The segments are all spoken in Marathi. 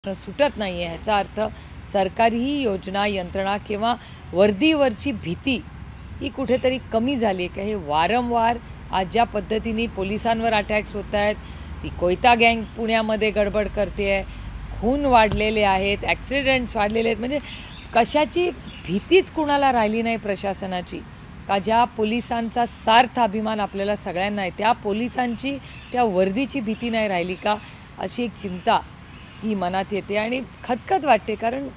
सुटत नाही आहे। ह्याचा अर्थ सरकारी योजना यंत्रणा किंवा वर्दीवरची भीती ही कुठेतरी कमी झाली आहे का? हे वारंवार आज ज्या पद्धतीने पोलिसांवर अटॅक्स होत आहेत, ती कोयता गँग पुण्यामध्ये गडबड करते आहे, खून वाढलेले आहेत, ॲक्सिडेंट्स वाढलेले आहेत, म्हणजे कशाची भीतीच कुणाला राहिली नाही प्रशासनाची का? ज्या पोलिसांचा सार्थ अभिमान आपल्याला सगळ्यांना आहे, त्या पोलिसांची त्या वर्दीची भीती नाही राहिली का? अशी एक चिंता ही मनात येते आणि खतखत वाटते, कारण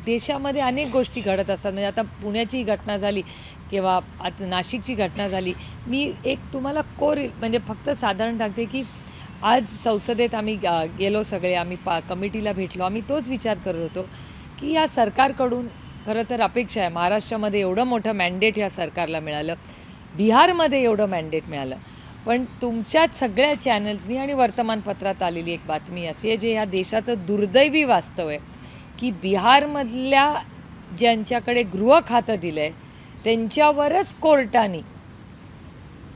देशामध्ये अनेक गोष्टी घडत असतात। म्हणजे आता पुण्याची घटना झाली किंवा आज नाशिकची घटना झाली, मी एक तुम्हाला म्हणजे फक्त साधारण टाकते की आज संसदेत आम्ही गेलो सगळे, आम्ही कमिटीला भेटलो, आम्ही तोच विचार करत होतो की या सरकारकडून खरं तर अपेक्षा आहे, महाराष्ट्रामध्ये एवढं मोठं मॅन्डेट या सरकारला मिळालं, बिहारमध्ये एवढं मॅन्डेट मिळालं, पण तुमच्याच सगळ्या चॅनल्सनी आणि वर्तमानपत्रात आलेली एक बातमी अशी आहे, जे ह्या देशाचं दुर्दैवी वास्तव आहे की बिहारमधल्या ज्यांच्याकडे गृह खातं दिलं आहे त्यांच्यावरच कोर्टाने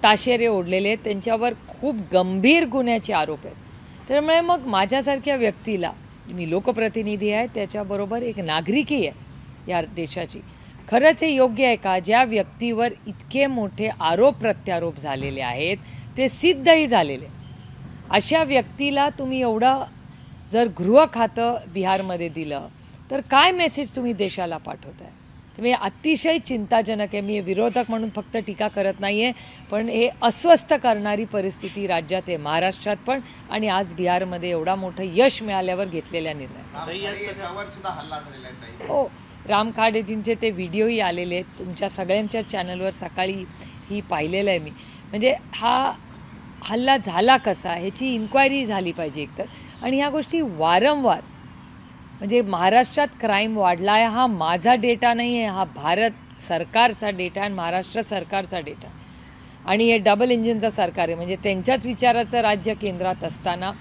ताशेरे ओढलेले आहेत, त्यांच्यावर खूप गंभीर गुन्ह्याचे आरोप आहेत। त्यामुळे मग माझ्यासारख्या व्यक्तीला, मी लोकप्रतिनिधी आहे, त्याच्याबरोबर एक नागरिकी आहे या देशाची, खरंच हे योग्य आहे का? ज्या व्यक्तीवर इतके मोठे आरोप प्रत्यारोप झालेले आहेत, ते सिद्धही झालेले, अशा व्यक्तीला तुम्ही एवढं जर गृह खातं बिहारमध्ये दिलं तर काय मेसेज तुम्ही देशाला पाठवताय? तुम्ही अतिशय चिंताजनक आहे। मी विरोधक म्हणून फक्त टीका करत नाही आहे, पण हे अस्वस्थ करणारी परिस्थिती राज्यात आहे, महाराष्ट्रात पण, आणि आज बिहारमध्ये एवढा मोठं यश मिळाल्यावर घेतलेल्या निर्णय। हो, राम खाडेजींचे ते व्हिडिओही आलेले आहेत, तुमच्या सगळ्यांच्या चॅनलवर सकाळी ही पाहिलेलं आहे मी। म्हणजे हा हल्ला झाला कसा ह्याची इन्क्वायरी झाली पाहिजे एकतर, आणि ह्या गोष्टी वारंवार, म्हणजे महाराष्ट्रात क्राईम वाढला आहे हा माझा डेटा नाही आहे, हा भारत सरकारचा डेटा आहे, महाराष्ट्र सरकारचा डेटा, आणि हे डबल इंजिनचं सरकार आहे, म्हणजे त्यांच्याच विचाराचं राज्य केंद्रात असताना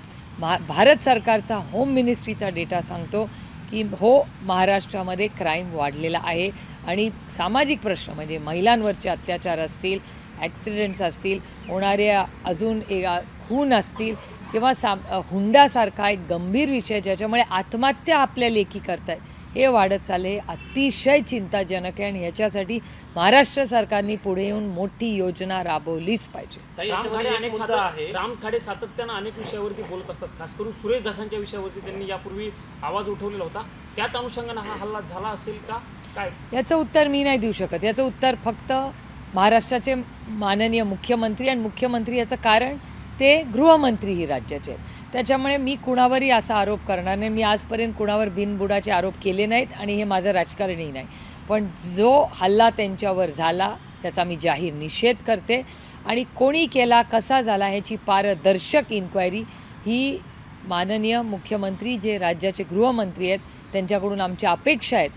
भारत सरकारचा होम मिनिस्ट्रीचा डेटा सांगतो की हो, महाराष्ट्रामध्ये क्राईम वाढलेला आहे, आणि सामाजिक प्रश्न म्हणजे महिलांवरचे अत्याचार असतील, ॲक्सिडेंट्स असतील, होणाऱ्या अजून खून असतील, किंवा हुंडासारखा एक गंभीर विषय ज्याच्यामुळे आत्महत्या आपल्या लेखी करतायत, हे वाढत चालले, अतिशय चिंताजनक आहे, आणि ह्याच्यासाठी महाराष्ट्र सरकारने पुढे येऊन मोठी योजना राबवलीच पाहिजे। राम खाडे सातत्यानं अनेक विषयावरती बोलत असतात, खास करून सुरेश धसांच्या विषयावरती त्यांनी यापूर्वी आवाज उठवलेला होता, त्याच अनुषंगाने हा हल्ला झाला असेल का काय? याचं उत्तर मी नाही देऊ शकत। याचं उत्तर फक्त महाराष्ट्राचे माननीय मुख्यमंत्री, आणि मुख्यमंत्री याचं कारण ते गृहमंत्री ही राज्याचे आहेत, त्याच्यामुळे मी कुणावरही असा आरोप करणार नाही। मी आजपर्यंत कुणावर बिनबुडाचे आरोप केले नाहीत, आणि हे माझं राजकारणही नाही, पण जो हल्ला त्यांच्यावर झाला त्याचा मी जाहीर निषेध करते, आणि कोणी केला, कसा झाला ह्याची पारदर्शक इन्क्वायरी ही माननीय मुख्यमंत्री जे राज्याचे गृहमंत्री आहेत त्यांच्याकडून आमच्या अपेक्षा आहेत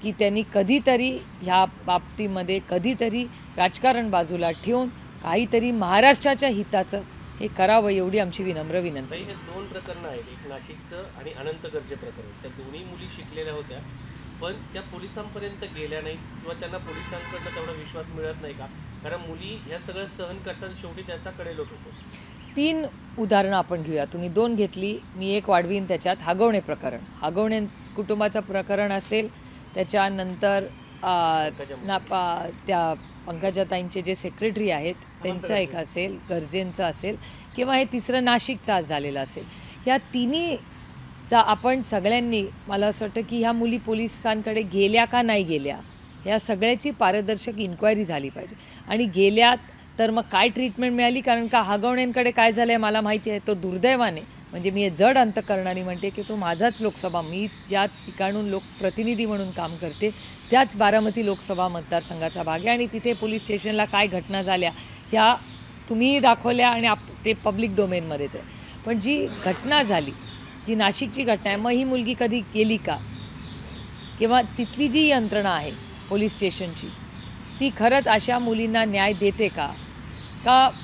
की त्यांनी कधीतरी ह्या बाबतीमध्ये कधीतरी राजकारण बाजूला ठेवून काहीतरी महाराष्ट्राच्या हिताचं हे करावं, एवढी आमची विनम्र विनंती। हे दोन प्रकरणं आहेत, एक नाशिकचं आणि अनंत गर्जे प्रकरण, त्या दोन्ही मुली शिकलेल्या होत्या, पण त्या पोलिसांपर्यंत गेल्या नाहीत किंवा त्यांना पोलिसांकडनं तेवढा विश्वास मिळत नाही का? कारण मुली ह्या सगळं सहन करताना शेवटी त्याचा कडेलोट होतो। 3 उदाहरणं आपण घेऊया, तुम्ही 2 घेतली, मी एक वाढवीन त्याच्यात। हागवणे प्रकरण, हागवणे कुटुंबाचं प्रकरण असेल, त्याच्यानंतर त्या पंकजाताईंचे जे सेक्रेटरी आहेत त्यांचं एक असेल, गर्जेंचं असेल, किंवा हे तिसरं नाशिकचं आज झालेलं असेल, ह्या तिन्हीचा आपण सगळ्यांनी, मला असं वाटतं की ह्या मुली पोलिसांकडे गेल्या का नाही गेल्या, ह्या सगळ्याची पारदर्शक इन्क्वायरी झाली पाहिजे, आणि गेल्यात तर मग काय ट्रीटमेंट मिळाली, कारण का हागवण्यांकडे काय झालं आहे मला माहिती आहे, तो दुर्दैवाने, म्हणजे मी जड अंतकरणाने म्हणते की तो माझाच लोकसभा, मी ज्या ठिकाणून लोकप्रतिनिधी म्हणून काम करते त्याच बारामती लोकसभा मतदारसंघाचा भाग आहे, आणि तिथे पोलीस स्टेशनला काय घटना झाल्या ह्या तुम्हीही दाखवल्या, आणि ते पब्लिक डोमेनमध्येच आहे, पण जी घटना झाली, जी नाशिकची घटना आहे, मग ही मुलगी कधी गेली का? किंवा तिथली जी यंत्रणा आहे पोलीस स्टेशनची, ती खरंच अशा मुलींना न्याय देते का?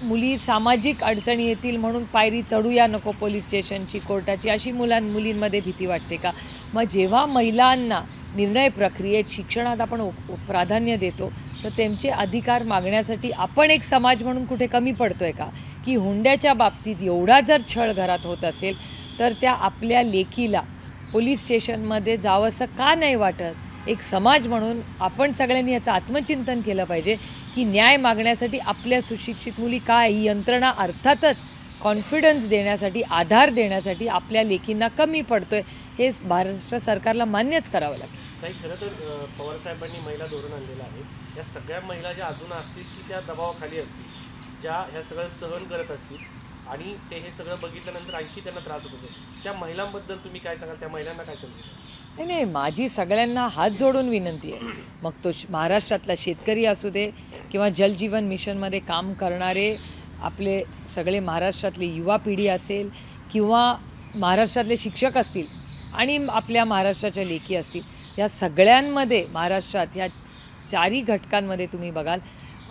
मुली सामाजिक अडचणी येतील म्हणून पायरी चढूया नको पोलीस स्टेशनची, कोर्टाची, अशी मुलींमध्ये भीती वाटते का? मग जेव्हा महिलांना निर्णय प्रक्रियेत, शिक्षणात आपण प्राधान्य देतो, तर त्यांचे अधिकार मागण्यासाठी आपण एक समाज म्हणून कुठे कमी पडतोय का? की हुंड्याच्या बाबतीत एवढा जर छळ घरात होत असेल तर त्या आपल्या लेकीला पोलीस स्टेशनमध्ये जावंसं का नाही वाटत? एक समाज म्हणून आपण सगळ्यांनी याचं आत्मचिंतन केलं पाहिजे की न्याय मागण्यासाठी आपल्या सुशिक्षित मुली काय, ही यंत्रणा अर्थातच कॉन्फिडन्स देण्यासाठी, आधार देण्यासाठी आपल्या लेकींना कमी पडतोय, हे महाराष्ट्र सरकारला मान्यच करावं लागेल. ताई, खरं तर पवारसाहेबांनी महिला धोरण आणलेलं आहे. या सगळ्या महिला ज्या अजून असतील की त्या दबावाखाली असतील, ज्या ह्या सगळं सहन करत असतील आणि ते हे सगळं बघितल्यानंतर आणखी त्यांना त्रास होत असेल, त्या महिलांबद्दल तुम्ही काय सांगाल? त्या महिलांना काय सांगाल? नाही, माझी सगळ्यांना हात जोडून विनंती आहे, मग तो महाराष्ट्रातला शेतकरी असू दे किंवा जलजीवन मिशनमध्ये काम करणारे आपले सगळे महाराष्ट्रातली युवा पिढी असेल किंवा महाराष्ट्रातले शिक्षक असतील आणि आपल्या महाराष्ट्राच्या लेकी असतील, या सगळ्यांमध्ये महाराष्ट्रात ह्या चारही घटकांमध्ये तुम्ही बघाल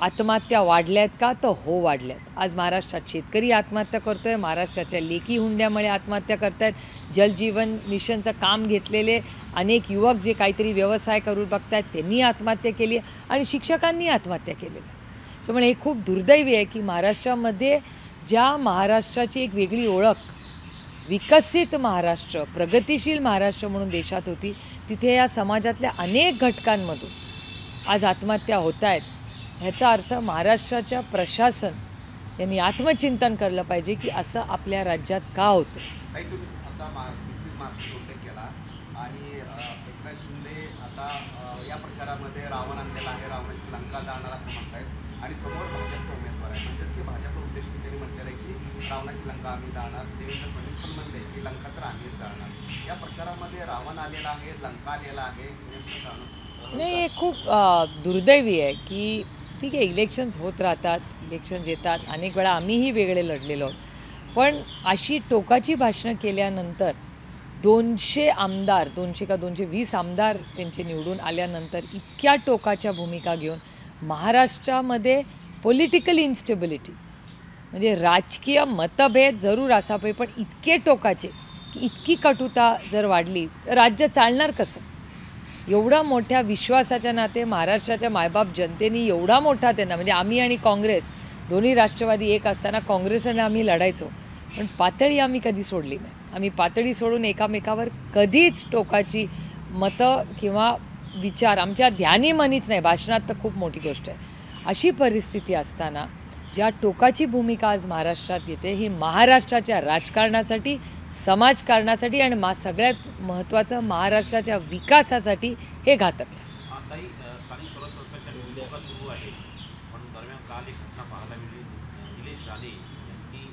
आत्महत्या वाढल्यात का? तर हो, वाढल्यात. आज महाराष्ट्रात शेतकरी आत्महत्या करतो आहे, महाराष्ट्राच्या लेकी हुंड्यामुळे आत्महत्या करत आहेत, जलजीवन मिशनचं काम घेतलेले अनेक युवक जे काहीतरी व्यवसाय करून बघत आहेत त्यांनी आत्महत्या केली आहे आणि शिक्षकांनी आत्महत्या केलेल्या आहे. त्यामुळे हे खूप दुर्दैवी आहे की महाराष्ट्रामध्ये ज्या महाराष्ट्राची एक वेगळी ओळख, विकसित महाराष्ट्र, प्रगतिशील महाराष्ट्र म्हणून देशात होती, तिथे या समाजातल्या अनेक घटकांमधून आज आत्महत्या होत आहेत. ह्याचा अर्थ महाराष्ट्राच्या प्रशासन यांनी आत्मचिंतन केलं पाहिजे की असं आपल्या राज्यात का होतं. तुम्ही आता मार्क्सचा उल्लेख केला आणि एकनाथ शिंदे आता या प्रचारामध्ये रावण आणलेला आहे, रावणाची लंका जाणार असं म्हणतायत आणि समोर भाजपचा उमेदवार आहे. म्हणजेच की भाजप उद्देशून त्यांनी म्हटलेलं आहे की रावणाची लंका आम्ही जाणार. देवेंद्र फडणवीस पण म्हणले की लंका तर आम्हीच जाणार. या प्रचारामध्ये रावण आलेला आहे, लंका आलेला आहे. नाही, हे खूप दुर्दैवी आहे की ठीक आहे, इलेक्शन्स होत राहतात, इलेक्शन्स येतात, अनेक वेळा आम्हीही वेगळे लढलेलो आहोत, पण अशी टोकाची भाषणं केल्यानंतर 200 आमदार, 200 का 220 आमदार त्यांचे निवडून आल्यानंतर इतक्या टोकाच्या भूमिका घेऊन महाराष्ट्रामध्ये पॉलिटिकल इन्स्टेबिलिटी म्हणजे राजकीय मतभेद जरूर असा पाहिजे, पण इतके टोकाचे की इतकी कटुता जर वाढली तर राज्य चालणार कसं? एवढा मोठ्या विश्वासाच्या नाते महाराष्ट्राच्या मायबाप जनतेने एवढा मोठा त्यांना, म्हणजे आम्ही आणि काँग्रेस दोन्ही राष्ट्रवादी एक असताना काँग्रेसने आम्ही लढायचो, पण पातळी आम्ही कधी सोडली नाही. आम्ही पातळी सोडून एकामेकावर कधीच टोकाची मतं किंवा विचार आमच्या ध्यानी मनीच नाही. भाषणात तर खूप मोठी गोष्ट आहे. अशी परिस्थिती असताना ज्या टोकाची भूमिका आज महाराष्ट्रात येते ही महाराष्ट्राच्या राजकारणासाठी, समाजकारणासाठी आणि सगळ्यात महत्त्वाचं महाराष्ट्राच्या विकासासाठी हे घातक आहे. ताई, स्थानिक स्वराज्य संस्थांच्या निवडणुका सुरू आहे, पण दरम्यान काल एक घटना पाहायला मिळाली. निलेश राणे यांनी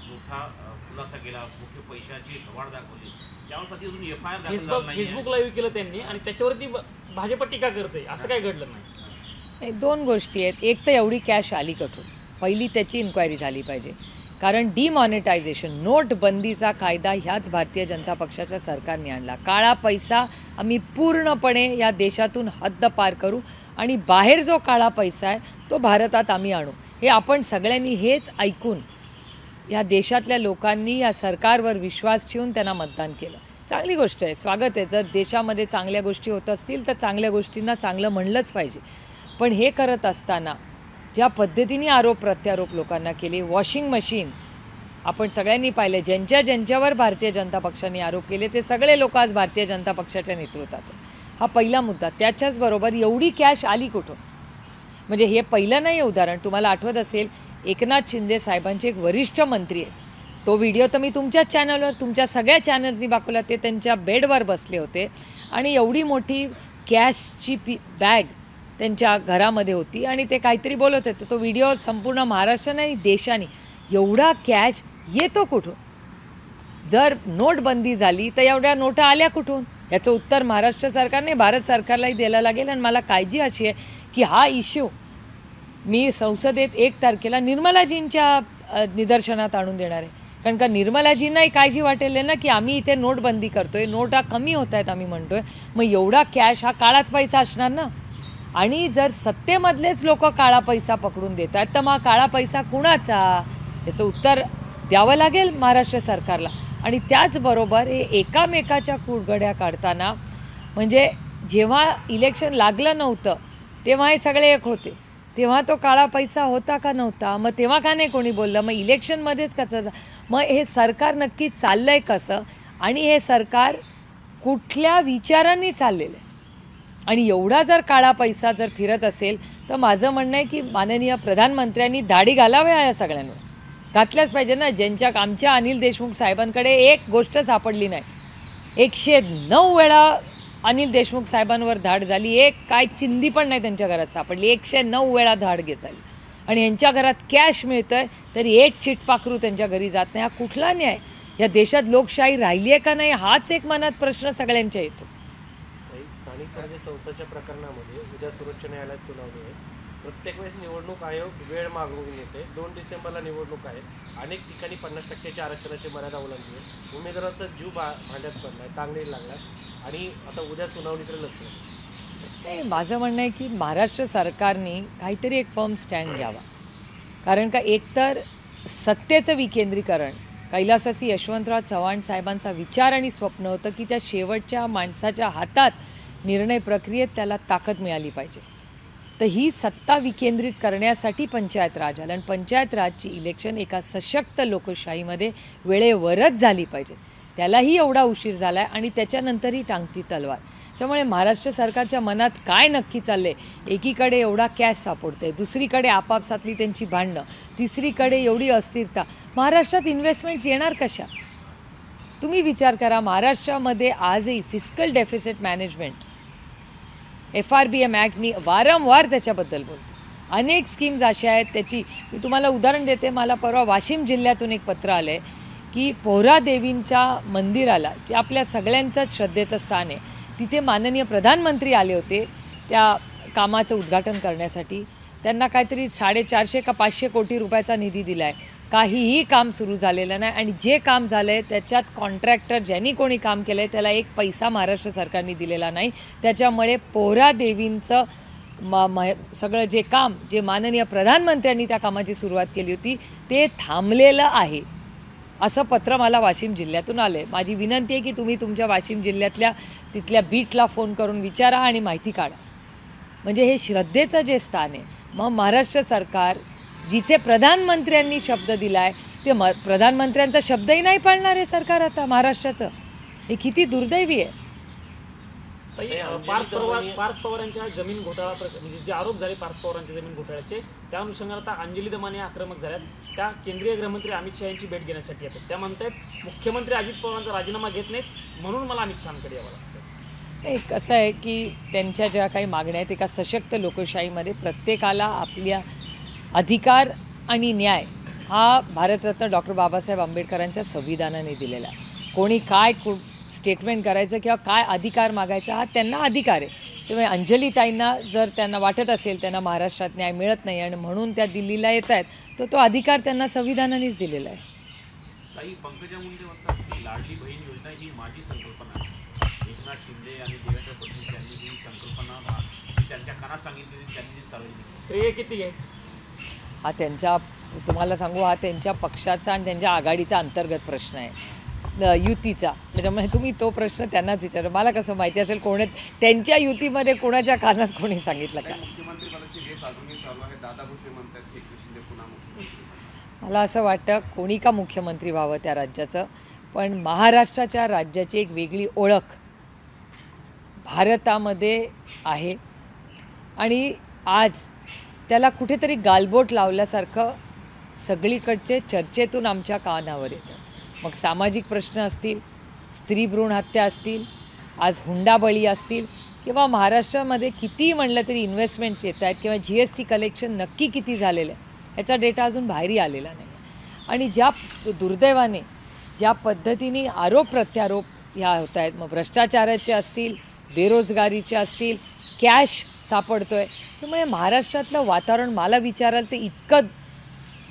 मोठा खुलासा केला, मोठे पैशाची गवाड दाखवली. त्यावर अजून F I R Facebook live केलं त्यांनी आणि त्याच्यावरती भाजप टीका करते. असं काय घडलं नाही? दोन गोष्टी आहेत. एक तर एवढी कॅश आली कुठून, पहिली त्याची इन्क्वायरी झाली पाहिजे. कारण डिमॉनिटायझेशन, नोटबंदीचा कायदा ह्याच भारतीय जनता पक्षाच्या सरकारने आणला. काळा पैसा आम्ही पूर्णपणे या देशातून हद्दपार करू आणि बाहेर जो काळा पैसा आहे तो भारतात आम्ही आणू. हे आपण सगळ्यांनी हेच ऐकून या देशातल्या लोकांनी या सरकारवर विश्वास ठेवून त्यांना मतदान केलं. चांगली गोष्ट आहे, स्वागत आहे. जर देशामध्ये चांगल्या गोष्टी होत असतील तर चांगल्या गोष्टींना चांगलं म्हणलंच पाहिजे. पण हे करत असताना ज्या पद्धतीने आरोप प्रत्यारोप लोकांना केले, वॉशिंग मशीन आपण सगळ्यांनी पाहिले, ज्यांच्यावर भारतीय जनता पक्षाने आरोप केले ते सगळे लोक आज भारतीय जनता पक्षाच्या नेतृत्वात आहेत. हा पहिला मुद्दा. त्याच्याचबरोबर एवढी कॅश आली कुठून, म्हणजे हे पहिलं नाही आहे उदाहरण. तुम्हाला आठवत असेल एकनाथ शिंदे साहेबांचे एक वरिष्ठ मंत्री आहेत, तो व्हिडिओ तर मी तुमच्या चॅनलवर, तुमच्या सगळ्या चॅनल्सनी दाखवला, ते त्यांच्या बेडवर बसले होते आणि एवढी मोठी कॅशची बॅग त्यांच्या घरामध्ये होती आणि ते काहीतरी बोलत होते. तो व्हिडिओ संपूर्ण महाराष्ट्राने आणि देशाने, एवढा कॅश येतो कुठून? जर नोटबंदी झाली तर एवढ्या नोटा आल्या कुठून? याचं उत्तर महाराष्ट्र सरकारने भारत सरकारलाही द्यायला लागेल. आणि मला काळजी अशी आहे की हा इश्यू मी संसदेत 1 तारखेला निर्मलाजींच्या निदर्शनात आणून देणार आहे. कारण का निर्मलाजींनाही काळजी वाटेल ना की आम्ही इथे नोटबंदी करतोय, नोटा कमी होत आहेत आम्ही म्हणतोय, मग एवढा कॅश हा काळाच पैसा असणार ना. आणि जर सत्तेमधलेच लोक काळा पैसा पकडून देत आहेत तर मग काळा पैसा कुणाचा? याचं उत्तर द्यावं लागेल महाराष्ट्र सरकारला. आणि त्याचबरोबर हे एकामेकाच्या कुरघड्या काढताना, म्हणजे जेव्हा इलेक्शन लागलं नव्हतं तेव्हा हे सगळे एक होते, तेव्हा तो काळा पैसा होता का नव्हता? मग तेव्हा का नाही कोणी बोललं? मग इलेक्शनमध्येच कसं? मग हे सरकार नक्की चाललं आहे कसं? आणि हे सरकार कुठल्या विचारांनी चाललेलं आहे. आणि एवढा जर काळा पैसा जर फिरत असेल तर माझं म्हणणं आहे की माननीय प्रधानमंत्र्यांनी दाढी घालाव्या या सगळ्यांवर. घातल्याच पाहिजे ना. आमच्या अनिल देशमुख साहेबांकडे एक गोष्ट सापडली नाही. 109 वेळा अनिल देशमुख साहेबांवर धाड झाली, एक काय चिंधी पण नाही त्यांच्या घरात सापडली. 109 वेळा धाड झाली. आणि यांच्या घरात कॅश मिळतंय तरी एक चिटपाखरू त्यांच्या घरी जात नाही. हा कुठला न्याय? या देशात लोकशाही राहिली आहे का नाही हाच एक मनात प्रश्न सगळ्यांच्या येतो. स्थानिक स्वराज्य संस्थाच्या प्रकरणामध्ये उद्या सर्वोच्च न्यायालयात सुनावणी आहे. प्रत्येक वेळेस निवडणूक आयोग वेळ मागवून येते. 2 डिसेंबरला निवडणूक आहे. अनेक ठिकाणी 50% आरक्षणाची मर्यादा ओलांडली आहे. उमेदवाराचा जीव भांड्यात पडला आहे, टांगणी लागला आणि आता उद्या सुनावणीकडे लक्ष नाही. माझं म्हणणं आहे की महाराष्ट्र सरकारने काहीतरी एक फर्म स्टँड घ्यावा. कारण का एकतर सत्तेचं विकेंद्रीकरण, कैलासवासी यशवंतराव चव्हाण साहेबांचा विचार आणि स्वप्न होतं की त्या शेवटच्या माणसाच्या हातात निर्णय प्रक्रियेत त्याला ताकद मिळाली पाहिजे. तर ही सत्ता विकेंद्रित करण्यासाठी पंचायत राज आलं आणि पंचायत राजची इलेक्शन एका सशक्त लोकशाहीमध्ये वेळेवरच झाली पाहिजे. त्यालाही एवढा उशीर झाला आहे आणि त्याच्यानंतरही टांगती तलवार. त्यामुळे महाराष्ट्र सरकारच्या मनात काय नक्की चाललं आहे? एकीकडे एवढा कॅश सापडतोय, दुसरीकडे आपापसातली त्यांची भांडणं, तिसरीकडे एवढी अस्थिरता. महाराष्ट्रात इन्व्हेस्टमेंट्स येणार कशा? तुम्ही विचार करा. महाराष्ट्रामध्ये आजही fiscal deficit management FRBM act, मी वारंवार त्याच्याबद्दल बोलते. अनेक स्कीम्स अशा आहेत. त्याची मी तुम्हाला उदाहरण देते. मला परवा वाशिम जिल्ह्यातून एक पत्र आलं आहे की पोहरादेवींच्या मंदिराला, जे आपल्या सगळ्यांचंच श्रद्धेचं स्थान आहे, तिथे माननीय प्रधानमंत्री आले होते त्या कामाचं उद्घाटन करण्यासाठी. त्यांना काहीतरी 450 का 500 कोटी रुपयाचा निधी दिला आहे. काहीही काम सुरू झालेलं नाही आणि जे काम झालं आहे त्याच्यात कॉन्ट्रॅक्टर ज्यांनी कोणी काम केलं आहे त्याला एक पैसा महाराष्ट्र सरकारने दिलेला नाही. त्याच्यामुळे पोहरादेवींचं सगळं जे काम, जे माननीय प्रधानमंत्र्यांनी त्या कामाची सुरुवात केली होती ते थांबलेलं आहे. असं पत्र मला वाशिम जिल्ह्यातून आलं आहे. माझी विनंती आहे की तुम्ही तुमच्या वाशिम जिल्ह्यातल्या तिथल्या बीटला फोन करून विचारा आणि माहिती काढा. म्हणजे हे श्रद्धेचं जे स्थान आहे. मग महाराष्ट्र सरकार जिथे प्रधानमंत्र्यांनी शब्द दिला आहे ते प्रधानमंत्र्यांचा शब्दही नाही पाळणार आहे सरकार आता महाराष्ट्राचं. हे किती दुर्दैवी आहे. पार्थ पवारांच्या जमीन घोटाळा म्हणजे जे आरोप झाले पार्थ पवारांच्या जमीन घोटाळ्याचे, त्या अनुषंगाने आता अंजली दमाने आक्रमक झाल्यात. त्या केंद्रीय गृहमंत्री अमित शहा यांची भेट घेण्यासाठी येतात. त्या म्हणतात मुख्यमंत्री अजित पवारांचा राजीनामा घेत नाहीत म्हणून मला अमित शहांकडे यावं लागतं. नाही, कसं आहे की त्यांच्या ज्या काही मागण्या आहेत एका सशक्त लोकशाहीमध्ये प्रत्येकाला आपल्या अधिकार आणि न्याय हा भारतरत्न डॉक्टर बाबासाहेब आंबेडकरांच्या संविधानाने दिलेला आहे. कोणी काय स्टेटमेंट करायचं किंवा काय अधिकार मागायचा हा त्यांना अधिकार आहे. त्यामुळे अंजलीताईंना जर त्यांना वाटत असेल त्यांना महाराष्ट्रात न्याय मिळत नाही आणि म्हणून त्या दिल्लीला येत आहेत तर तो अधिकार त्यांना संविधानानेच दिलेला आहे. ताई, पंकजा मुंडे म्हणतात की लाडली बहीण योजना ही माझी संकल्पना आहे. एकनाथ शिंदे आणि देवेंद्र फडणवीस यांनी ही संकल्पना त्यांच्या कानात सांगितली, त्यांनी सार्वजनिक श्रेय किती आहे? हा त्यांच्या, तुम्हाला सांगू, हा त्यांच्या पक्षाचा आणि त्यांच्या आघाडीचा अंतर्गत प्रश्न आहे, युतीचा. त्याच्यामुळे तुम्ही तो प्रश्न त्यांनाच विचारा. मला कसं माहिती असेल कोणी त्यांच्या युतीमध्ये कोणाच्या कानात कोणी सांगितलं का? मुख्यमंत्री पदाची रेस अजूनही चालू आहे. दादा भुसे म्हणतात एकनाथ शिंदे पुन्हा मुख्यमंत्री. मला असं वाटतं कोणी का मुख्यमंत्री व्हावं त्या राज्याचं, पण महाराष्ट्राच्या राज्याची एक वेगळी ओळख भारतामध्ये आहे आणि आज त्याला कुठेतरी गालबोट लावल्यासारखं सगळीकडचे चर्चेतून आमच्या कानावर येतं. मग सामाजिक प्रश्न असतील, स्त्री भ्रूण हत्या असतील, आज हुंडाबळी असतील, किंवा महाराष्ट्रामध्ये किती म्हणलं तरी इन्व्हेस्टमेंट्स येत आहेत किंवा GST कलेक्शन नक्की किती झालेलं आहे याचा डेटा अजून बाहेरही आलेला नाही. आणि ज्या दुर्दैवाने ज्या पद्धतीने आरोप प्रत्यारोप ह्या होत आहेत, मग भ्रष्टाचाराचे असतील, बेरोजगारीचे असतील, कॅश सापडतो आहे, त्यामुळे महाराष्ट्रातलं वातावरण मला विचाराल तर इतकं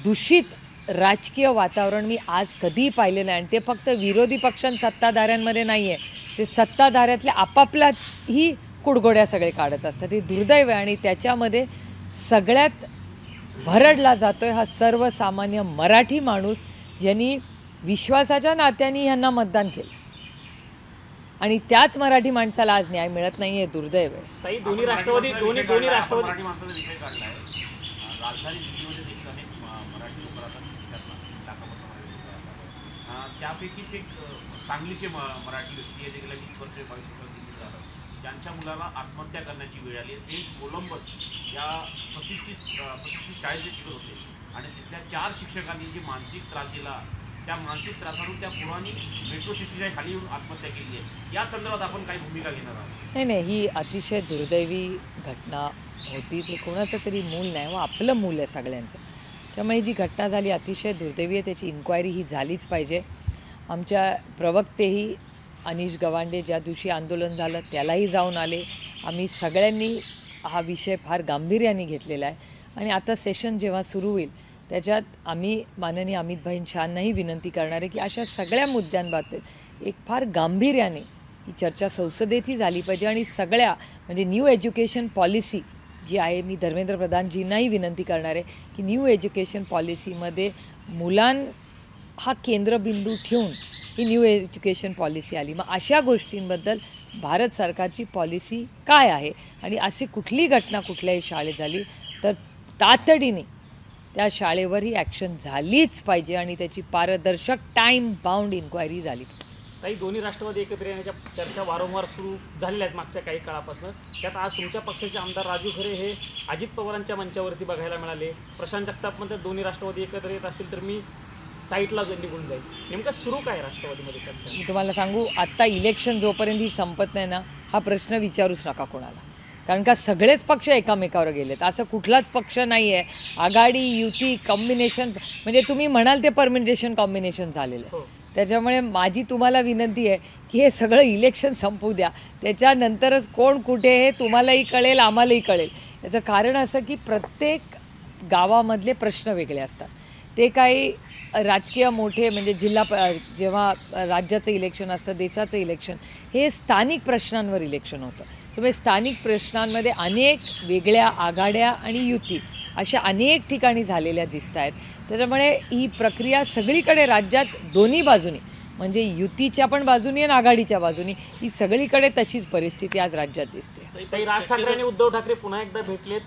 दूषित राजकीय वातावरण मी आज कधीही पाहिलं नाही. आणि ते फक्त विरोधी पक्ष सत्ताधाऱ्यांमध्ये नाही आहे, ते सत्ताधाऱ्यातल्या आपापल्याही कुडघोड्या सगळे काढत असतात. हे दुर्दैव आहे आणि त्याच्यामध्ये सगळ्यात भरडला जातो आहे हा सर्वसामान्य मराठी माणूस ज्यांनी विश्वासाच्या नात्याने ह्यांना मतदान केलं आणि त्याच मराठी माणसाला आज न्याय मिळत नाही. हे दुर्दैव आहे. ताई, दोन्ही राष्ट्रवादी मराठी माणसाचा विषय काढला आहे. राजधानी दिल्लीमध्ये देखील अनेक मराठी लोक राहतात, त्यापैकीच एक सांगलीचे मराठी व्यक्ती आहे जे गेल्या 20 वर्ष 22 वर्ष दिल्लीत राहतात, ज्यांच्या मुलाला आत्महत्या करण्याची वेळ आली आहे. सेंट कोलंबस या प्रशिक्षित शाळेत जे शिकत होते आणि तिथल्या 4 शिक्षकांनी जे मानसिक त्रास दिला, त्या मानसिक त्रासावरून त्या मुलांनी मेट्रो स्टेशनच्या खाली येऊन आत्महत्या केली आहे. या संदर्भात आपण काही भूमिका घेणार आहोत? नाही, ही अतिशय दुर्दैवी घटना होतीच. हे कोणाचं तरी मूल नाही, व आपलं मूल आहे सगळ्यांचं. त्यामुळे जी घटना झाली अतिशय दुर्दैवी आहे. त्याची इन्क्वायरी ही झालीच पाहिजे. आमच्या प्रवक्तेही अनिश गवांडे ज्या दिवशी आंदोलन झालं त्यालाही जाऊन आले. आम्ही सगळ्यांनी हा विषय फार गांभीर्याने घेतलेला आहे आणि आता सेशन जेव्हा सुरू होईल त्याच्यात आम्ही माननीय अमित शहांनाही विनंती करणार आहे की अशा सगळ्या मुद्द्यांबाबत एक फार गांभीर्याने ही चर्चा संसदेतही झाली पाहिजे आणि सगळ्या म्हणजे न्यू एज्युकेशन पॉलिसी जी आहे, मी धर्मेंद्र प्रधानजींनाही विनंती करणार आहे की न्यू एज्युकेशन पॉलिसीमध्ये हा केंद्रबिंदू ठेवून ही न्यू एज्युकेशन पॉलिसी आली. मग अशा गोष्टींबद्दल भारत सरकारची पॉलिसी काय आहे आणि अशी कुठली घटना कुठल्याही शाळेत झाली तर तातडीने त्या शाळेवर ही ॲक्शन झालीच पाहिजे आणि त्याची पारदर्शक टाईम बाउंड इन्क्वायरी झाली पाहिजे. काही दोन्ही राष्ट्रवादी एकत्र येण्याच्या चर्चा वारंवार सुरू झालेल्या आहेत मागच्या काही काळापासून. त्यात आज तुमच्या पक्षाचे आमदार राजू खरे हे अजित पवारांच्या मंचावरती बघायला मिळाले. प्रशांत जगताप म्हणतात दोन्ही राष्ट्रवादी एकत्र येत असेल तर मी साईटला निघून जाईल. नेमकं सुरू काय राष्ट्रवादीमध्ये सध्या? मी तुम्हाला सांगू, आत्ता इलेक्शन जोपर्यंत ही संपत नाही ना, हा प्रश्न विचारूच नका कोणाला. कारण का सगळेच पक्ष एकामेकावर गेलेत. असं कुठलाच पक्ष नाही आहे. आघाडी, युती, कॉम्बिनेशन म्हणजे तुम्ही म्हणाल ते परमिटेशन कॉम्बिनेशन झालेलं आहे. त्याच्यामुळे माझी तुम्हाला विनंती आहे की हे सगळं इलेक्शन संपू द्या. त्याच्यानंतरच कोण कुठे हे तुम्हालाही कळेल, आम्हालाही कळेल. याचं कारण असं की प्रत्येक गावामधले प्रश्न वेगळे असतात. ते काही राजकीय मोठे म्हणजे जेव्हा राज्याचं इलेक्शन असतं, देशाचं इलेक्शन, हे स्थानिक प्रश्नांवर इलेक्शन होतं. त्यामुळे स्थानिक प्रश्नांमध्ये अनेक वेगळ्या आघाड्या आणि युती अशा अनेक ठिकाणी झालेल्या दिसत आहेत. त्याच्यामुळे ही प्रक्रिया सगळीकडे राज्यात दोन्ही बाजूनी म्हणजे युतीच्या पण बाजूनी आणि आघाडीच्या बाजूनी ही सगळीकडे तशीच परिस्थिती आज राज्यात दिसते. काही राज ठाकरे आणि उद्धव ठाकरे पुन्हा एकदा भेटलेत.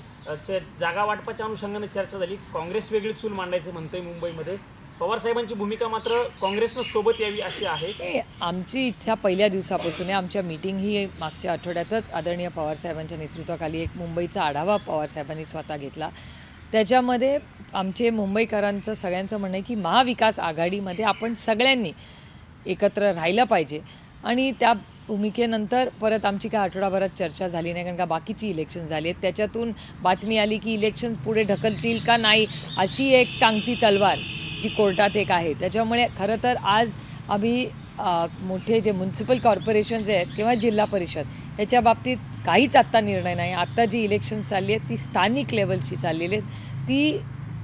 जागा वाटपाच्या अनुषंगाने चर्चा झाली. काँग्रेस वेगळी चूल मांडायचं म्हणतंय मुंबईमध्ये. पवारसाहेबांची भूमिका मात्र काँग्रेसनं सोबत यावी अशी आहे. आमची इच्छा पहिल्या दिवसापासून आहे. आमच्या मीटिंग ही मागच्या आठवड्यातच आदरणीय पवारसाहेबांच्या नेतृत्वाखाली एक मुंबईचा आढावा पवारसाहेबांनी स्वतः घेतला. त्याच्यामध्ये आमचे मुंबईकरांचं सगळ्यांचं म्हणणं आहे की महाविकास आघाडीमध्ये आपण सगळ्यांनी एकत्र राहिलं पाहिजे आणि त्या भूमिकेनंतर परत आमची काय आठवडाभरात चर्चा झाली नाही. कारण का बाकीची इलेक्शन झाली आहेत. त्याच्यातून बातमी आली की इलेक्शन पुढे ढकलतील का नाही अशी एक टांगती तलवार जी कोर्टात एक आहे. त्याच्यामुळे खरं तर आज आम्ही मोठे जे म्युन्सिपल कॉर्पोरेशन्स आहेत किंवा जिल्हा परिषद याच्या बाबतीत काहीच आत्ता निर्णय नाही. आत्ता जी इलेक्शन चालली आहेत ती स्थानिक लेवलची चाललेली आहेत. ती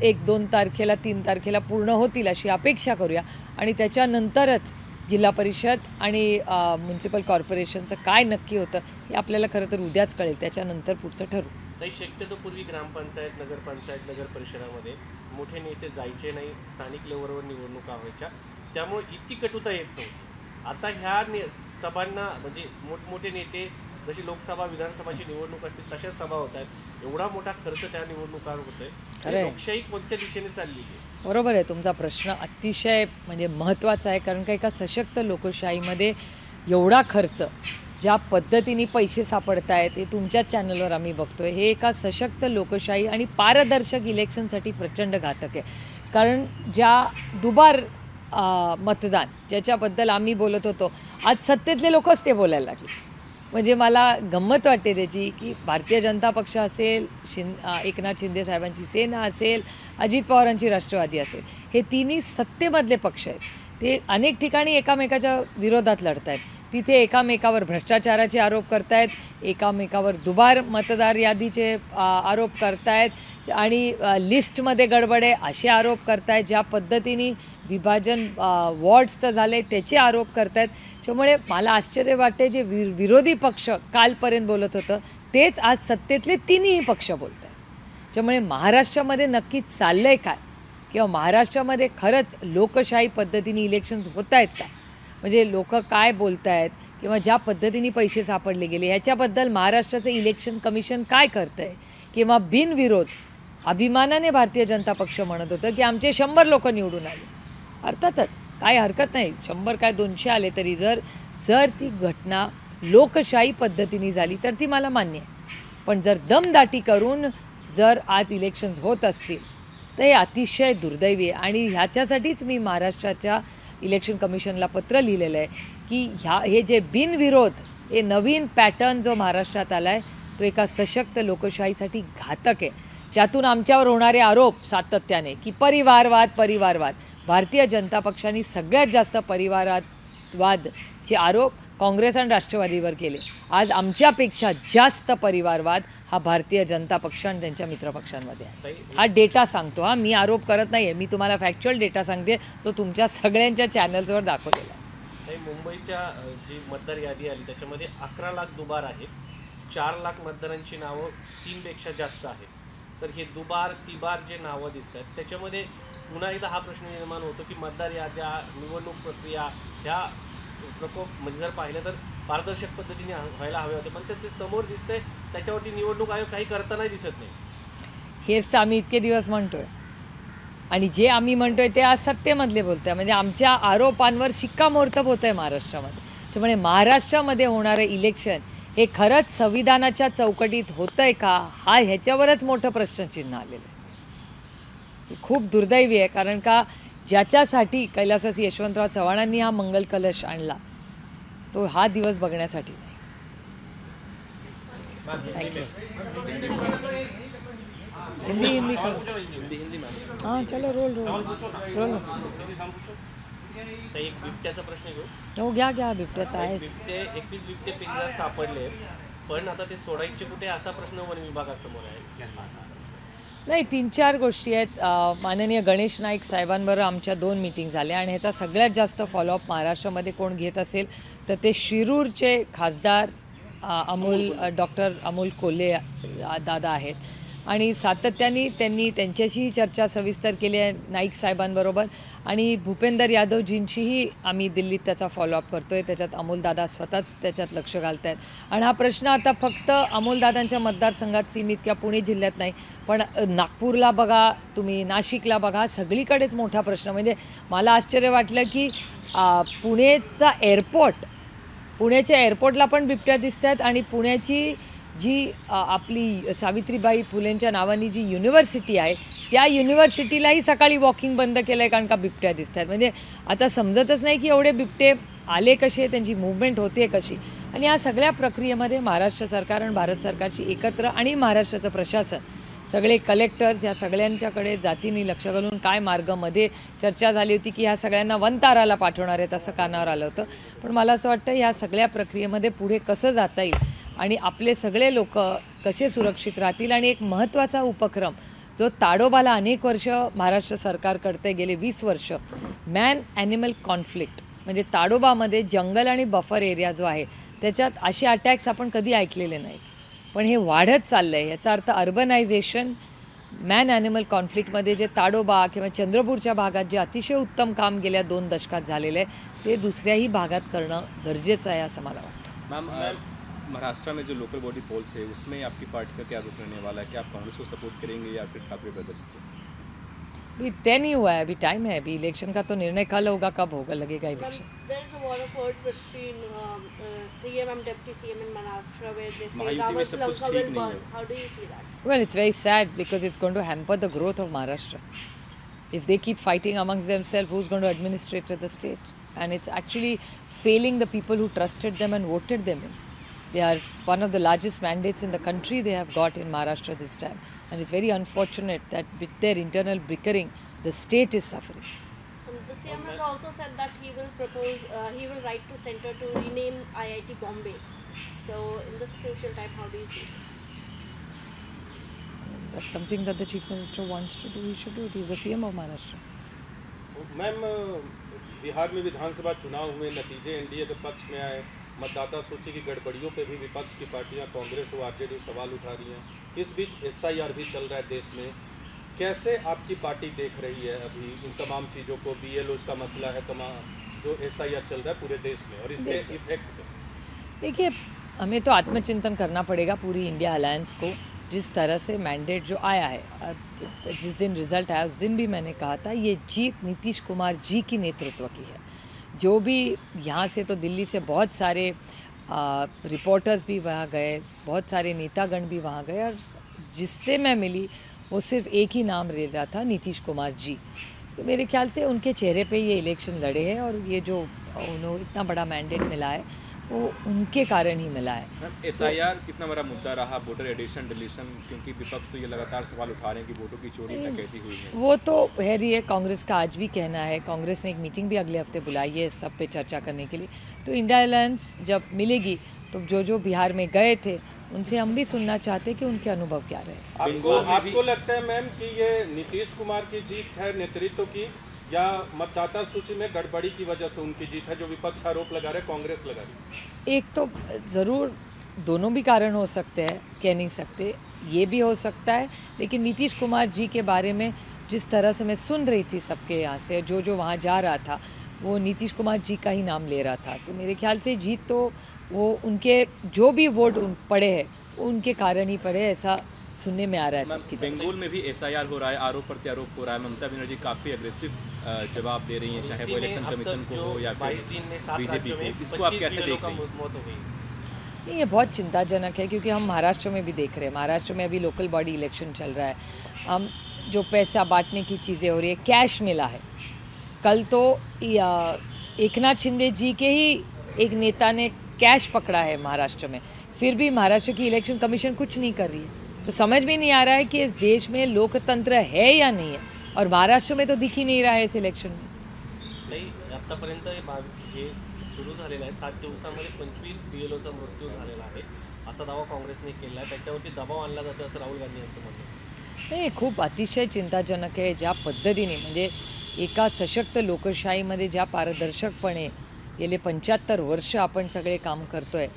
1-2 तारखेला 3 तारखेला पूर्ण होतील अशी अपेक्षा करूया आणि त्याच्यानंतरच जिल्हा परिषद आणि म्युन्सिपल कॉर्पोरेशनचं काय नक्की होतं हे आपल्याला खरं तर उद्याच कळेल. त्याच्यानंतर पुढचं ठरवू. नाही, शक्यतो पूर्वी ग्रामपंचायत, नगरपंचायत, नगर परिषदामध्ये मोठे नेते जायचे नाही, स्थानिक लेवलवर निवडणुका व्हायच्या, त्यामुळे इतकी कटुता येत नव्हती. आता ह्या सभांना म्हणजे मोठमोठे नेते जशी लोकसभा विधानसभाची निवडणूक असते तशाच सभा होत आहेत. एवढा मोठा खर्च त्या निवडणुकांवर होतोय. लोकशाही कोणत्या दिशेने चालली आहे? बरोबर आहे. तुमचा प्रश्न अतिशय म्हणजे महत्त्वाचा आहे. कारण का एका सशक्त लोकशाहीमध्ये एवढा खर्च ज्या पद्धतीने पैसे सापडत आहेत हे तुमच्याच चॅनलवर आम्ही बघतोय. हे एका सशक्त लोकशाही आणि पारदर्शक इलेक्शनसाठी प्रचंड घातक आहे. कारण ज्या दुबार मतदान ज्याच्याबद्दल आम्ही बोलत होतो आज सत्तेतले लोकच ते बोलायला लागले. म्हणजे मला गंमत वाटते त्याची की भारतीय जनता पक्ष असेल, एकनाथ शिंदे साहेबांची सेना असेल, अजित पवारांची राष्ट्रवादी असेल, हे तिन्ही सत्तेमधले पक्ष आहेत. ते अनेक ठिकाणी एकामेकाच्या विरोधात लढत आहेत. तिथे एकामेकावर भ्रष्टाचाराचे आरोप करतायत, एकामेकावर दुबार मतदार यादीचे आरोप करतायत आणि लिस्टमध्ये गडबड आहे असे आरोप करतायत. ज्या पद्धतीने विभाजन वॉर्ड्सचं झालं आहे त्याचे आरोप करतायत. त्यामुळे मला आश्चर्य वाटते जे विरोधी पक्ष कालपर्यंत बोलत होतं तेच आज सत्तेतले तिन्ही पक्ष बोलत आहेत. त्यामुळे महाराष्ट्रामध्ये नक्की चाललं आहे काय किंवा महाराष्ट्रामध्ये खरंच लोकशाही पद्धतीने इलेक्शन्स होत आहेत का, म्हणजे लोक काय बोलत आहेत किंवा ज्या पद्धतीने पैसे सापडले गेले ह्याच्याबद्दल महाराष्ट्राचं इलेक्शन कमिशन काय करतं आहे किंवा बिनविरोध अभिमानाने भारतीय जनता पक्ष म्हणत होतं की आमचे 100 लोक निवडून आले. अर्थातच काय हरकत नाही, 100 काय 200 आले तरी जर ती घटना लोकशाही पद्धतीने झाली तर ती मला मान्य आहे. पण जर दमदाटी करून जर आज इलेक्शन्स होत असतील तर हे अतिशय दुर्दैवी आहे. आणि ह्याच्यासाठीच मी महाराष्ट्राच्या इलेक्शन कमिशनला पत्र लिहिलेलं आहे की हे जे बिनविरोध हे नवीन पॅटर्न जो महाराष्ट्रात आला आहे तो एका सशक्त लोकशाहीसाठी घातक आहे. त्यातून आमच्यावर होणारे आरोप सातत्याने की परिवारवाद, भारतीय जनता पक्षाने सगळ्यात जास्त परिवारवादचे आरोप काँग्रेस आणि राष्ट्रवादीवर केले. आज आमच्यापेक्षा जास्त परिवारवाद हा भारतीय जनता पक्ष आणि त्यांच्या मित्रपक्षांमध्ये आहे. हा डेटा सांगतो. मी आरोप करत नाही आहे, मी तुम्हाला फॅक्च्युअल डेटा सांगते, तो तुमच्या सगळ्यांच्या चॅनल्सवर दाखवलेला आहे. मुंबईच्या जी मतदार यादी आली त्याच्यामध्ये 11 लाख दुबार आहेत, 4 लाख मतदारांची नावं 3 पेक्षा जास्त आहेत. तर हे दुबार तिबार जे नावं दिसत आहेत त्याच्यामध्ये पुन्हा एकदा हा प्रश्न निर्माण होतो की मतदार याद्या, निवडणूक प्रक्रिया ह्या प्रकोप म्हणजे जर पाहिलं तर पारदर्शक पद्धतीने व्हायला हवे होते, पण ते समोर दिसतंय त्याच्यावरती निवडणूक आयोग काही करताना दिसत नाही. हेच तर आम्ही इतके दिवस म्हणतोय आणि जे आम्ही म्हणतोय ते आज सत्तेमधले बोलतोय. म्हणजे आमच्या आरोपांवर शिक्कामोर्तब होत आहे महाराष्ट्रामध्ये. त्यामुळे महाराष्ट्रामध्ये होणारं इलेक्शन हे खरंच संविधानाच्या चौकटीत होतंय का हा ह्याच्यावरच मोठं प्रश्नचिन्ह आलेलं आहे. हे खूप दुर्दैवी आहे, कारण का ज्याच्यासाठी कैलासवासी यशवंतराव चव्हाणांनी हा मंगल कलश आणला तो हा दिवस बघण्यासाठी नाही. थँक्यू. हिंदी हाँ चलो रोल. तर एक बिबट्याचा प्रश्न घेऊ. हो घ्या बिबट्याचा आहेच. 21 बिबटे पिंजऱ्यात सापडले, पण आता ते सोडायचे कुठे असा प्रश्न वन विभागासमोर आहे. नाही, 3-4 गोष्टी आहेत. माननीय गणेश नाईक साहेबांबरोबर आमच्या 2 मीटिंग झाल्या आणि ह्याचा सगळ्यात जास्त फॉलोअप महाराष्ट्रामध्ये कोण घेत असेल तर ते शिरूरचे खासदार डॉक्टर अमोल कोल्हे दादा आहेत. आणि सातत्याने त्यांनी त्यांच्याशीही चर्चा सविस्तर केली आहे नाईक साहेबांबरोबर. आणि भूपेंदर यादवजींशीही आम्ही दिल्लीत त्याचा फॉलोअप करतो आहे. त्याच्यात अमोलदादा स्वतःच त्याच्यात लक्ष घालत आहेत. आणि हा प्रश्न आता फक्त अमोलदादांच्या मतदारसंघात सीमित किंवा पुणे जिल्ह्यात नाही, पण नागपूरला बघा तुम्ही, नाशिकला बघा, सगळीकडेच मोठा प्रश्न. म्हणजे मला आश्चर्य वाटलं की पुण्याच्या एअरपोर्टला पण बिबट्या दिसत आहेत आणि पुण्याची जी आपली सावित्रीबाई फुलेंच्या नावाने जी युनिव्हर्सिटी आहे त्या युनिव्हर्सिटीलाही सकाळी वॉकिंग बंद केलं आहे कारण का बिबट्या दिसत आहेत. म्हणजे आता समजतच नाही की एवढे बिबटे आले कसे, त्यांची मूव्हमेंट होते कशी. आणि या सगळ्या प्रक्रियेमध्ये महाराष्ट्र सरकार आणि भारत सरकारची एकत्र आणि महाराष्ट्राचं प्रशासन सगळे कलेक्टर्स या सगळ्यांच्याकडे जातीने लक्ष घालून काय मार्ग मध्ये चर्चा झाली होती की ह्या सगळ्यांना वनताराला पाठवणार आहेत असं कानावर आलं होतं. पण मला असं वाटतं ह्या सगळ्या प्रक्रियेमध्ये पुढे कसं जाता येईल आणि आपले सगळे लोक कसे सुरक्षित राहतील. आणि एक महत्त्वाचा उपक्रम जो ताडोबाला अनेक वर्ष महाराष्ट्र सरकार करते, गेले 20 वर्ष, मॅन ॲनिमल कॉन्फ्लिक्ट. म्हणजे ताडोबामध्ये जंगल आणि बफर एरिया जो आहे त्याच्यात असे अटॅक्स आपण कधी ऐकलेले नाहीत, पण हे वाढत चाललं आहे. याचा अर्थ अर्बनायझेशन मॅन ॲनिमल कॉन्फ्लिक्टमध्ये जे ताडोबा किंवा चंद्रपूरच्या भागात जे अतिशय उत्तम काम गेल्या 2 दशकात झालेलं आहे ते दुसऱ्याही भागात करणं गरजेचं आहे असं मला वाटतं. मैम, महाराष्ट्र में जो लोकल बॉडी पोल्स है उसमें आपकी पार्टी का क्या रुख रहने वाला है? क्या आप कांग्रेस को सपोर्ट करेंगे या फिर ठाकरे ब्रदर्स को? अभी तय नहीं हुआ है, अभी टाइम है. अभी इलेक्शन का तो निर्णय कल होगा, कब होगा लगेगा election. There is a war of words between CM and Deputy CM in Maharashtra where they say Mahayuti में Rawat's सब कुछ Lanka ठीक will नहीं burn. है. How do you see that? Well, it's very sad because it's going to hamper the growth of Maharashtra. If they keep fighting amongst themselves, who's going to administrate the state? And it's actually failing the people who trusted them and voted them in. They are one of the largest mandates in the country they have got in Maharashtra this time. And it's very unfortunate that with their internal bickering, the state is suffering. The CM has also said that he will write to center to rename IIT Bombay. So in this crucial time, how do you see this? That's something that the Chief Minister wants to do. He should do it. He's the CM of Maharashtra. Ma'am, Bihar में विधानसभा चुनाव हुए, नतीजे एनडीए के पक्ष में आए, मतदाता सूची की गड़बड़ियों पे भी विपक्ष की पार्टियां कांग्रेस और आरजेडी सवाल उठा रही हैं. इस बीच SIR भी चल रहा है देश में. कैसे आपकी पार्टी देख रही है अभी इन तमाम चीज़ों को? BLOs का मसला है, जो SIR चल रहा है पूरे देश में और इसके इफेक्ट? देखिए, हमें तो आत्मचिंतन करना पड़ेगा पूरी इंडिया अलायंस को जिस तरह से मैंडेट जो आया है, जिस दिन रिज़ल्ट आया उस दिन भी मैंने कहा था ये जीत नीतीश कुमार जी की नेतृत्व की है। जो भी यहाँ से तो दिल्ली से बहुत सारे रिपोर्टर्स भी वहाँ गए, बहुत सारे नेतागण भी वहाँ गए, और जिससे मैं मिली वो सिर्फ एक ही नाम ले रहा था, नीतीश कुमार जी। तो मेरे ख्याल से उनके चेहरे पे ये इलेक्शन लड़े हैं, और ये जो उन्हें इतना बड़ा मैंडेट मिला है वो उनके कारण ही मिला है। मैम SIR कितना बड़ा मुद्दा रहा, वोटर एडिशन डिलीशन, क्योंकि विपक्ष तो ये लगातार सवाल उठा रहे हैं कि वोटों की चोरी डकैती हुई है। वो तो है ही है, कांग्रेस का आज भी कहना है। कांग्रेस ने एक मीटिंग भी अगले हफ्ते बुलाई है इस सब पे चर्चा करने के लिए। तो इंडिया अलायंस जब मिलेगी तो जो बिहार में गए थे उनसे हम भी सुनना चाहते कि उनके अनुभव क्या रहे। आपको लगता है मैम कि ये नीतीश कुमार की जीत है नेतृत्व की, या मतदाता सूची में गड़बड़ी की वजह से उनकी जीत है, जो विपक्ष आरोप लगा रहे, कांग्रेस लगा रही? एक तो ज़रूर दोनों भी कारण हो सकते हैं, कह नहीं सकते, ये भी हो सकता है। लेकिन नीतीश कुमार जी के बारे में जिस तरह से मैं सुन रही थी सबके यहाँ से, जो वहाँ जा रहा था वो नीतीश कुमार जी का ही नाम ले रहा था। तो मेरे ख्याल से जीत तो वो उनके जो भी वोट पड़े हैं वो उनके कारण ही पड़े, ऐसा सुनने में आ रहा है सबकी तरफ। बंगाल में भी SIR हो रहा है, आरोप प्रत्यारोप हो रहा है। ममता बनर्जी काफ़ी अग्रेसिव जवाब दे रही हैं, चाहे वो इलेक्शन कमीशन को हो या फिर BJP को। इसको आप कैसे देख रहे हैं? नहीं, ये बहुत चिंताजनक है, क्योंकि हम महाराष्ट्र में भी देख रहे हैं। महाराष्ट्र में अभी लोकल बॉडी इलेक्शन चल रहा है। हम जो पैसा बांटने की चीज़ें हो रही है, कैश मिला है। कल तो एकनाथ शिंदे जी के ही एक नेता ने कैश पकड़ा है महाराष्ट्र में, फिर भी महाराष्ट्र की इलेक्शन कमीशन कुछ नहीं कर रही है। तो समझ में नहीं आ रहा है कि इस देश में लोकतंत्र है या नहीं है, और महाराष्ट्र में तो दिख ही नहीं रहा है इस इलेक्शन में। नाही, आतापर्यंत हे सुरू झालेलं आहे, 7 दिवसामध्ये 25 BLOचा मृत्यू झालेला आहे असा दावा काँग्रेसने केला आहे। त्याच्यावरती दबाव आणला जातो असं राहुल गांधी यांचं म्हणणं आहे। नाही, खूप अतिशय चिंताजनक आहे। ज्या पद्धतीने म्हणजे एका सशक्त लोकशाहीमध्ये ज्या पारदर्शकपणे गेले 75 वर्ष आपण सगळे काम करतोय,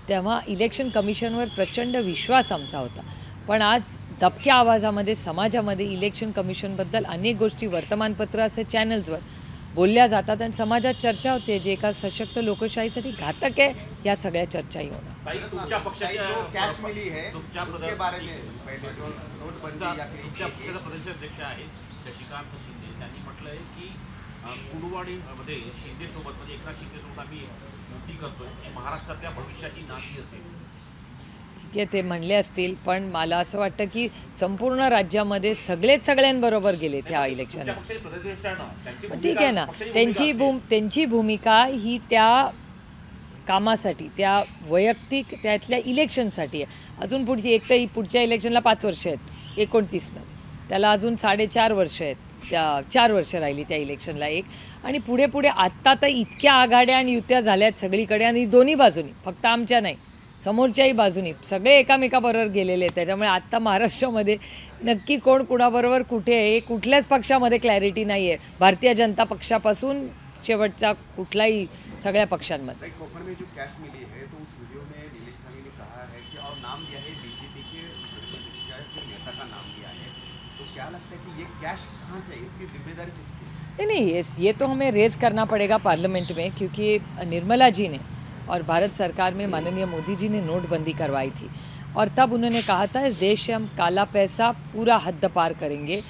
तेव्हा इलेक्शन कमिशनवर प्रचंड विश्वास आमचा होता। पण आज दबक्या आवाजामध्ये समाजामध्ये इलेक्शन कमिशनबद्दल अनेक गोष्टी वर्तमानपत्र असे चॅनल्सवर बोलल्या जातात आणि समाजात चर्चा होते, जे एका सशक्त लोकशाहीसाठी घातक आहे। या सगळ्या चर्चाही होणार। तुमच्या पक्षाच्या जो कैश मिली है तुमच्या उसके बारे में पहले जो नोटबंदी या फिर तुमच्या पक्षाचा प्रदेशाध्यक्ष आहेत शशिकांत शिंदे, त्यांनी म्हटलंय की कुडवाडीमध्ये शिंदेसोबत म्हणजे एकनाथ शिंदेसोबत आम्ही युती करतोय, महाराष्ट्रातल्या भविष्याची नाती असेल। ठीक आहे, ते म्हणले असतील, पण मला असं वाटतं की संपूर्ण राज्यामध्ये सगळ्यांबरोबर गेले त्या इलेक्शनला। ठीक आहे ना, त्यांची भूमिका ही त्या कामासाठी, त्या वैयक्तिक त्यातल्या इलेक्शनसाठी आहे। अजून पुढच्या इलेक्शनला 5 वर्ष आहेत 29 मध्ये, त्याला अजून 4.5 वर्ष आहेत, त्या 4 वर्ष राहिली त्या इलेक्शनला एक, आणि पुढे आत्ता तर इतक्या आघाड्या आणि युत्या झाल्यात सगळीकडे, आणि दोन्ही बाजूनी, फक्त आमच्या नाही समोरच्याही बाजूनी सगळे एकामेकाबरोबर गेलेले आहेत। त्याच्यामुळे आत्ता महाराष्ट्रामध्ये नक्की कोण कुणाबरोबर कुठे आहे, कुठल्याच पक्षामध्ये क्लॅरिटी नाही आहे, भारतीय जनता पक्षापासून शेवटचा कुठलाही सगळ्या पक्षांमध्ये। कोकण में जो कैश मिली है तो उस वीडियो में नीलेश राणे ने कहा है कि और नाम दिया है BJP के प्रदेश के नेता का नाम दिया है, तो क्या लगता है कि ये कैश कहाँ से है, इसकी जिम्मेदारी किसकी? नहीं, ये तो हमें रेज करना पड़ेगा पार्लियामेंट में, क्योंकि निर्मला जी ने और भारत सरकार में माननीय मोदी जी ने नोटबंदी करवाई थी, और तब उन्होंने कहा था इस देश से हम काला पैसा पूरा हद पार करेंगे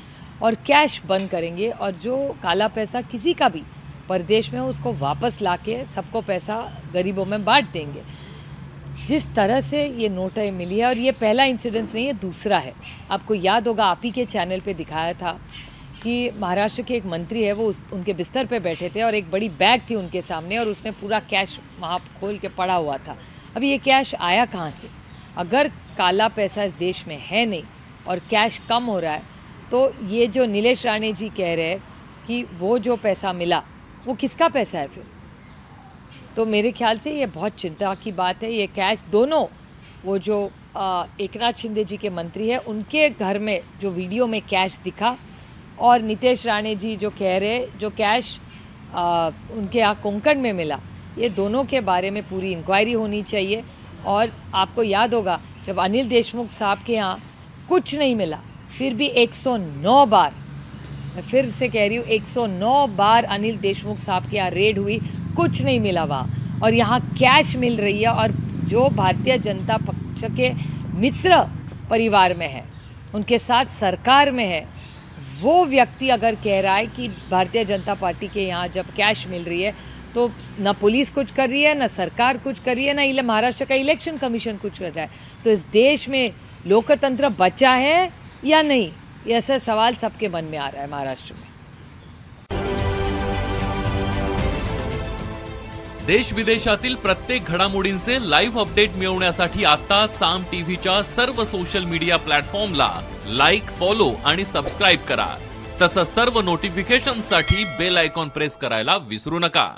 और कैश बंद करेंगे, और जो काला पैसा किसी का भी परदेश में उसको वापस लाके सबको पैसा गरीबों में बांट देंगे। जिस तरह से ये नोटें मिली है, और ये पहला इंसिडेंस नहीं है, दूसरा है। आपको याद होगा, आप ही के चैनल पे दिखाया था कि महाराष्ट्र के एक मंत्री है, वो उनके बिस्तर पे बैठे थे और एक बड़ी बैग थी उनके सामने, और उसमें पूरा कैश वहाँ खोल के पड़ा हुआ था। अभी ये कैश आया कहाँ से? अगर काला पैसा इस देश में है नहीं और कैश कम हो रहा है, तो ये जो नीलेश राणे जी कह रहे हैं कि वो जो पैसा मिला वो किसका पैसा है फिर? तो मेरे ख्याल से ये बहुत चिंता की बात है। ये कैश दोनों, वो जो एकनाथ शिंदे जी के मंत्री है उनके घर में जो वीडियो में कैश दिखा, और नीलेश राणे जी जो कह रहे जो कैश उनके यहाँ कोंकण में मिला, ये दोनों के बारे में पूरी इंक्वायरी होनी चाहिए। और आपको याद होगा जब अनिल देशमुख साहब के यहाँ कुछ नहीं मिला, फिर भी 109 बार, मैं फिर से कह रही हूँ, 109 बार अनिल देशमुख साहब के यहाँ रेड हुई, कुछ नहीं मिला वहाँ, और यहाँ कैश मिल रही है। और जो भारतीय जनता पक्ष के मित्र परिवार में है, उनके साथ सरकार में है, वो व्यक्ति अगर कह रहा है कि भारतीय जनता पार्टी के यहाँ जब कैश मिल रही है तो न पुलिस कुछ कर रही है, न सरकार कुछ कर रही है, न महाराष्ट्र का इलेक्शन कमीशन कुछ कर रहा है, तो इस देश में लोकतंत्र बचा है या नहीं, ये ऐसा सवाल सबके मन में आ रहा है महाराष्ट्र में। देश विदेशातील प्रत्येक घडामोडींचे लाईव्ह अपडेट मिळवण्यासाठी आता साम टीव्हीच्या सर्व सोशल मीडिया प्लॅटफॉर्मला लाईक, फॉलो आणि सबस्क्राईब करा। तसंच सर्व नोटिफिकेशनसाठी बेल आयकॉन प्रेस करायला विसरू नका।